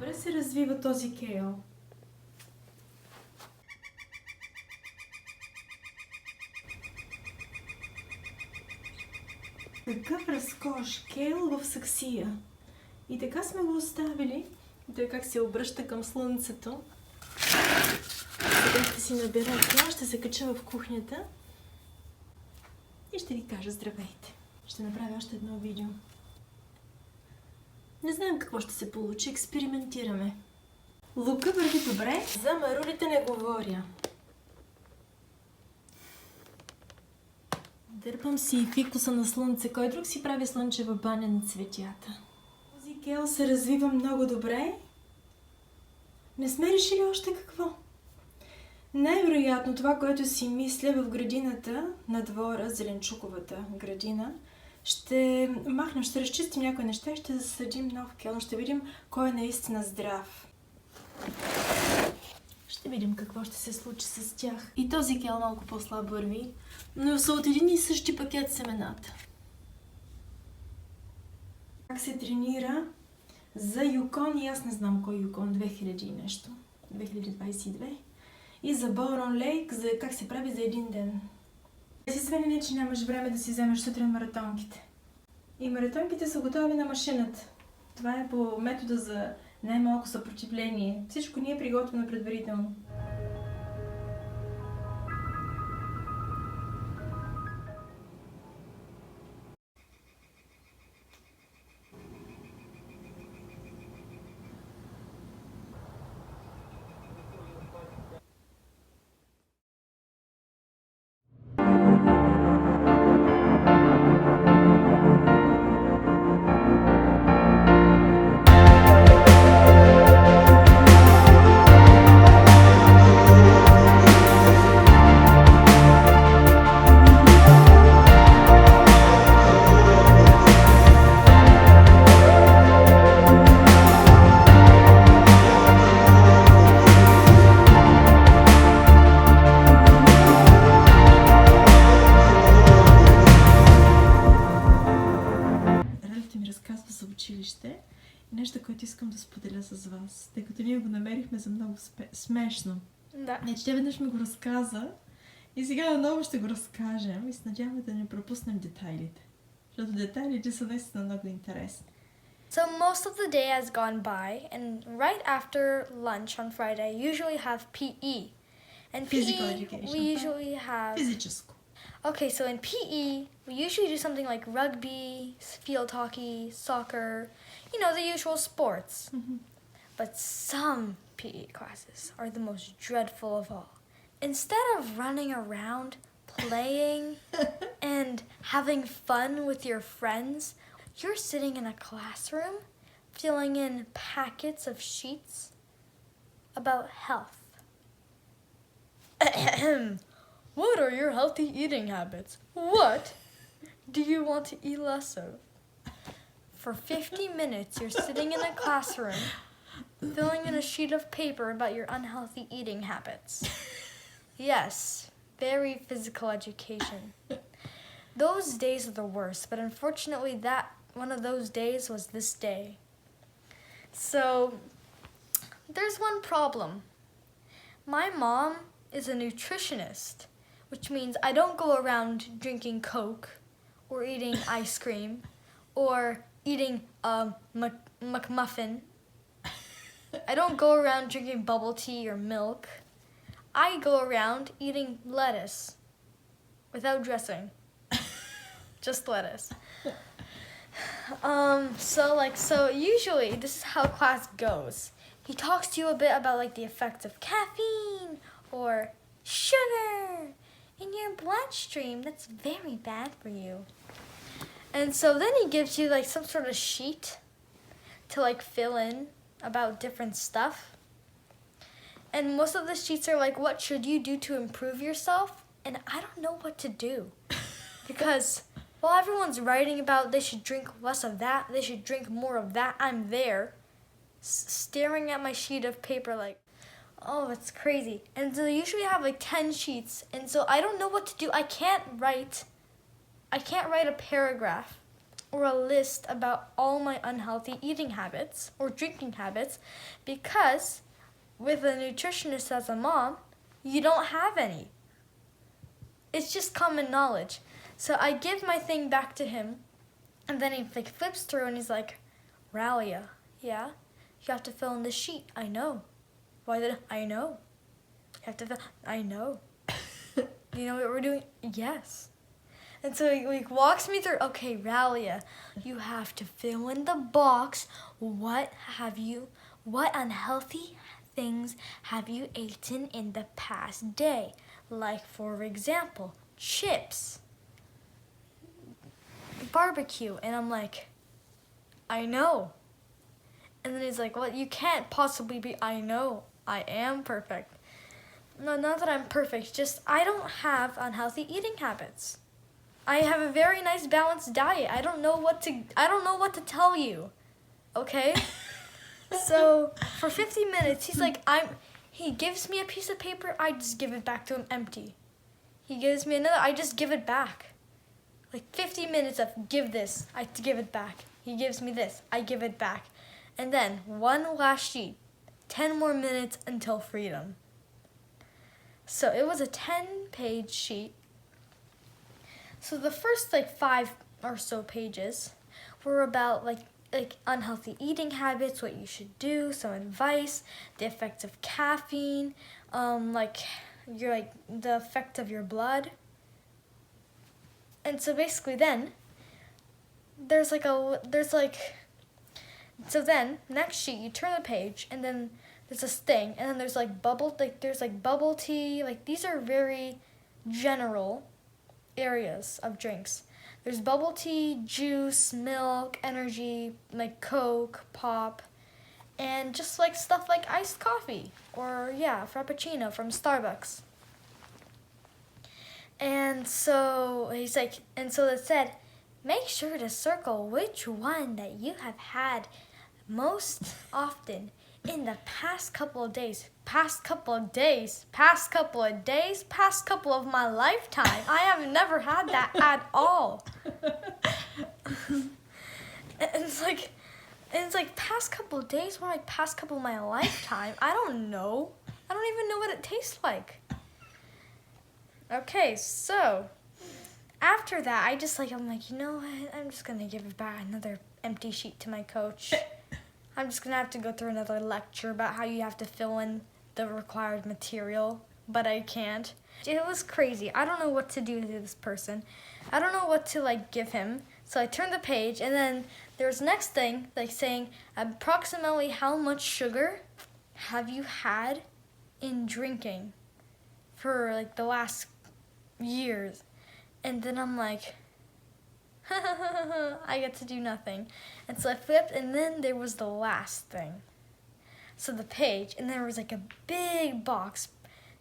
Добре се развива този кейл. Такъв разкош, кейл в саксия. И така сме го оставили. Той как се обръща към слънцето. Сега ще си набера кейл, ще се кача в кухнята и ще ви кажа здравейте. Ще направя още едно видео. Не знаем какво ще се получи, експериментираме. Лука върви добре, за марулите не говоря. Дърпам си и фикуса на слънце. Кой друг си прави слънчева баня на цветята? Този кейл се развива много добре. Не сме решили още какво. Най-вероятно това, което си мисля в градината на двора, зеленчуковата градина, ще махнем, ще разчистим някои неща и ще засадим нов кейл. Ще видим кой е наистина здрав. Ще видим какво ще се случи с тях. И този кейл малко по-слабо върви, но са от един и същи пакет семената. Как се тренира за Юкон, и аз не знам кой Юкон, 2000 и нещо, 2022. И за Борон Лейк, за как се прави за един ден. Си свенене, че нямаш време да си вземеш сутрин маратонките. И маратонките са готови на машината. Това е по метода за най-малко съпротивление. Всичко ни е приготвено предварително. Нещо, което искам да споделя с вас, тъй като ние го намерихме за много смешно. Да. Не, че тя веднъж ми го разказа и сега отново ще го разкажем и се надяваме да не пропуснем детайлите. Защото детайлите са наистина много интересни. So most of the day has gone by, and right after lunch on Friday, I usually have PE. And Physical PE, education. we usually have... Физическо. Okay, so in PE, we usually do something like rugby, field hockey, soccer, you know, the usual sports. Mm-hmm. But some PE classes are the most dreadful of all. Instead of running around, playing, and having fun with your friends, you're sitting in a classroom, filling in packets of sheets about health. What are your healthy eating habits? What do you want to eat less of? For 50 minutes, you're sitting in a classroom, filling in a sheet of paper about your unhealthy eating habits. Yes, very physical education. Those days are the worst, but unfortunately one of those days was this day. So, there's one problem. My mom is a nutritionist, which means I don't go around drinking Coke or eating ice cream or eating a McMuffin. I don't go around drinking bubble tea or milk. I go around eating lettuce without dressing. Just lettuce. So usually this is how class goes. He talks to you a bit about like the effects of caffeine or sugar in your bloodstream. That's very bad for you. And so then he gives you like some sort of sheet to like fill in about different stuff. And most of the sheets are like, what should you do to improve yourself? And I don't know what to do. Because while everyone's writing about they should drink less of that, they should drink more of that, I'm there staring at my sheet of paper like, oh, it's crazy. And so they usually have like 10 sheets. And so I don't know what to do. I can't write a paragraph or a list about all my unhealthy eating habits or drinking habits, because with a nutritionist as a mom, you don't have any. It's just common knowledge. So I give my thing back to him, and then he like flips through and he's like, Ralia, yeah? You have to fill in the sheet. I know. Why did I know? You have to fill, I know. You know what we're doing? Yes. And so he walks me through, okay, Ralia, you have to fill in the box. What unhealthy things have you eaten in the past day? Like, for example, chips, barbecue. And I'm like, I know. And then he's like, well, you can't possibly be, I know, I am perfect. No, not that I'm perfect, just I don't have unhealthy eating habits. I have a very nice balanced diet. I don't know what to tell you. Okay? So for 50 minutes, he's like, he gives me a piece of paper, I just give it back to him empty. He gives me another, I just give it back. Like 50 minutes of give this, I give it back. He gives me this, I give it back. And then one last sheet, 10 more minutes until freedom. So it was a 10-page sheet. So the first 5 or so pages were about like unhealthy eating habits, what you should do, some advice, the effects of caffeine, the effect of your blood. And so basically then so then next sheet you turn the page and then there's this thing and then there's bubble tea, these are very general areas of drinks. There's bubble tea, juice, milk, energy, like Coke, pop, and just stuff like iced coffee or Frappuccino from Starbucks. And so it said, make sure to circle which one that you have had most often in the past couple of days, past couple of my lifetime. I have never had that at all. And it's like past couple of days, more like past couple of my lifetime. I don't know. I don't even know what it tastes like. Okay, so after that, I'm like, you know what? I'm just gonna give it back another empty sheet to my coach. I'm just gonna have to go through another lecture about how you have to fill in the required material, but I can't. It was crazy. I don't know what to do to this person. I don't know what to give him. So I turned the page, and then there's next thing saying approximately how much sugar have you had in drinking for the last years. And then I'm like, I get to do nothing. And so I flipped, and then there was the last thing. So the page, and there was a big box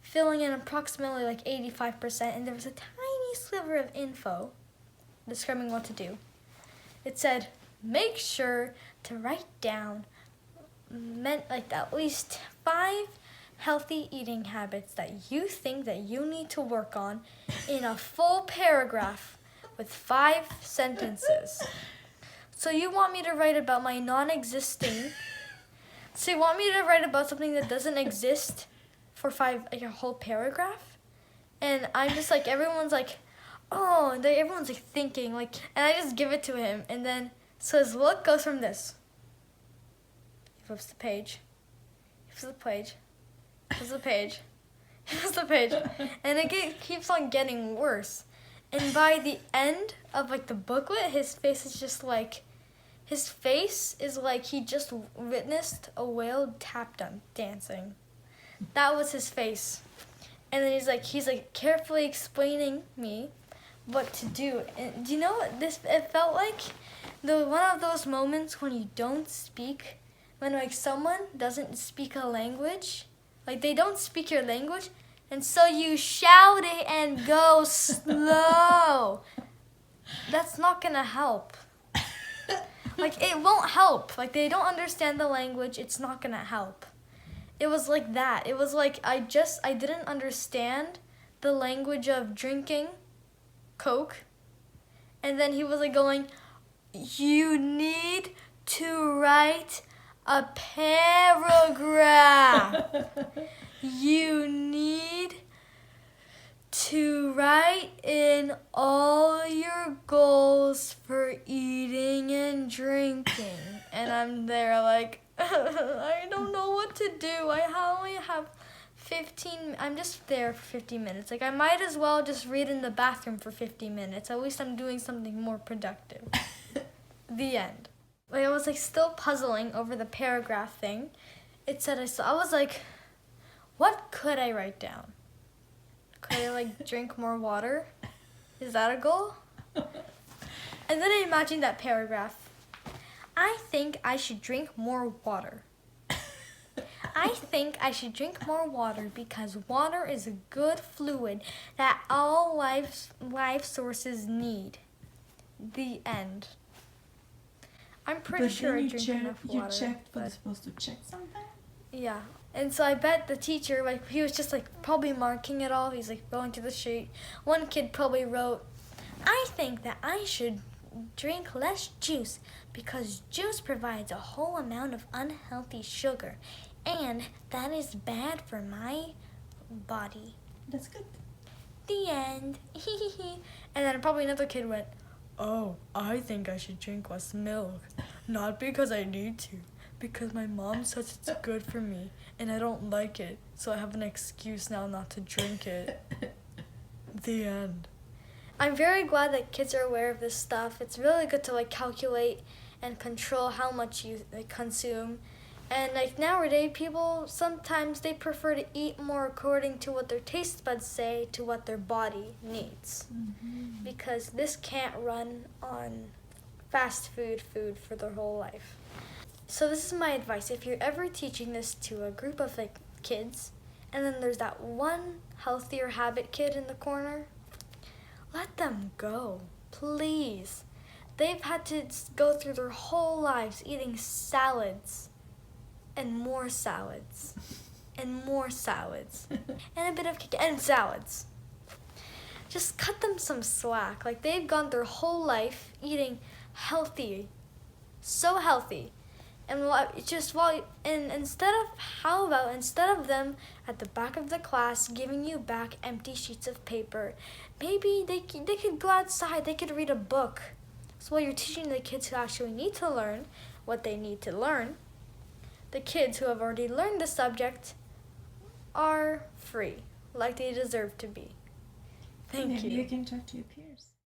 filling in approximately 85%, and there was a tiny sliver of info describing what to do. It said, make sure to write down at least 5 healthy eating habits that you think that you need to work on in a full paragraph with 5 sentences. So you want me to write about my non-existing, so you want me to write about something that doesn't exist for 5, a whole paragraph? And I'm just everyone's everyone's thinking, and I just give it to him, and then, so his look goes from this. He flips the page, and it keeps on getting worse. And by the end of the booklet, his face is just he just witnessed a whale tap dancing. That was his face. And then he's carefully explaining me what to do. And do you know what it felt like? One of those moments when you don't speak, when someone doesn't speak a language, they don't speak your language, and so you shout it and go slow. That's not gonna help. It won't help. They don't understand the language, it's not gonna help. It was like that. It was I didn't understand the language of drinking Coke, and then he was going, You need to write a paragraph. You need to write in all your goals for eating and drinking. And I'm there like, I don't know what to do. I only have 15, I'm just there for 15 minutes. Like, I might as well just read in the bathroom for 50 minutes. At least I'm doing something more productive. The end. Like, I was like still puzzling over the paragraph thing. It said I was like, what could I write down? Could I like drink more water? Is that a goal? And then I imagined that paragraph. I think I should drink more water. I think I should drink more water because water is a good fluid that all life sources need. The end. I'm pretty sure I drink enough water. You checked, but you're supposed to check something? Yeah. And so I bet the teacher, like, he was just, like, probably marking it all. He's, like, going to the sheet. One kid probably wrote, I think that I should drink less juice because juice provides a whole amount of unhealthy sugar, and that is bad for my body. That's good. The end. And then probably another kid went, oh, I think I should drink less milk. Not because I need to, because my mom says it's good for me, and I don't like it, so I have an excuse now not to drink it. The end. I'm very glad that kids are aware of this stuff. It's really good to like calculate and control how much you consume. And like nowadays, people sometimes they prefer to eat more according to what their taste buds say to what their body needs. Mm-hmm. Because this can't run on fast food for their whole life. So this is my advice. If you're ever teaching this to a group of like kids, and then there's that one healthier habit kid in the corner, let them go, please. They've had to go through their whole lives eating salads and more salads and more salads and a bit of cake and salads. Just cut them some slack. Like, they've gone their whole life eating healthy, so healthy. And instead of them at the back of the class giving you back empty sheets of paper, maybe they could go outside, they could read a book. So while you're teaching the kids who actually need to learn what they need to learn, the kids who have already learned the subject are free, like they deserve to be. Thank you. Maybe you can talk to your peers.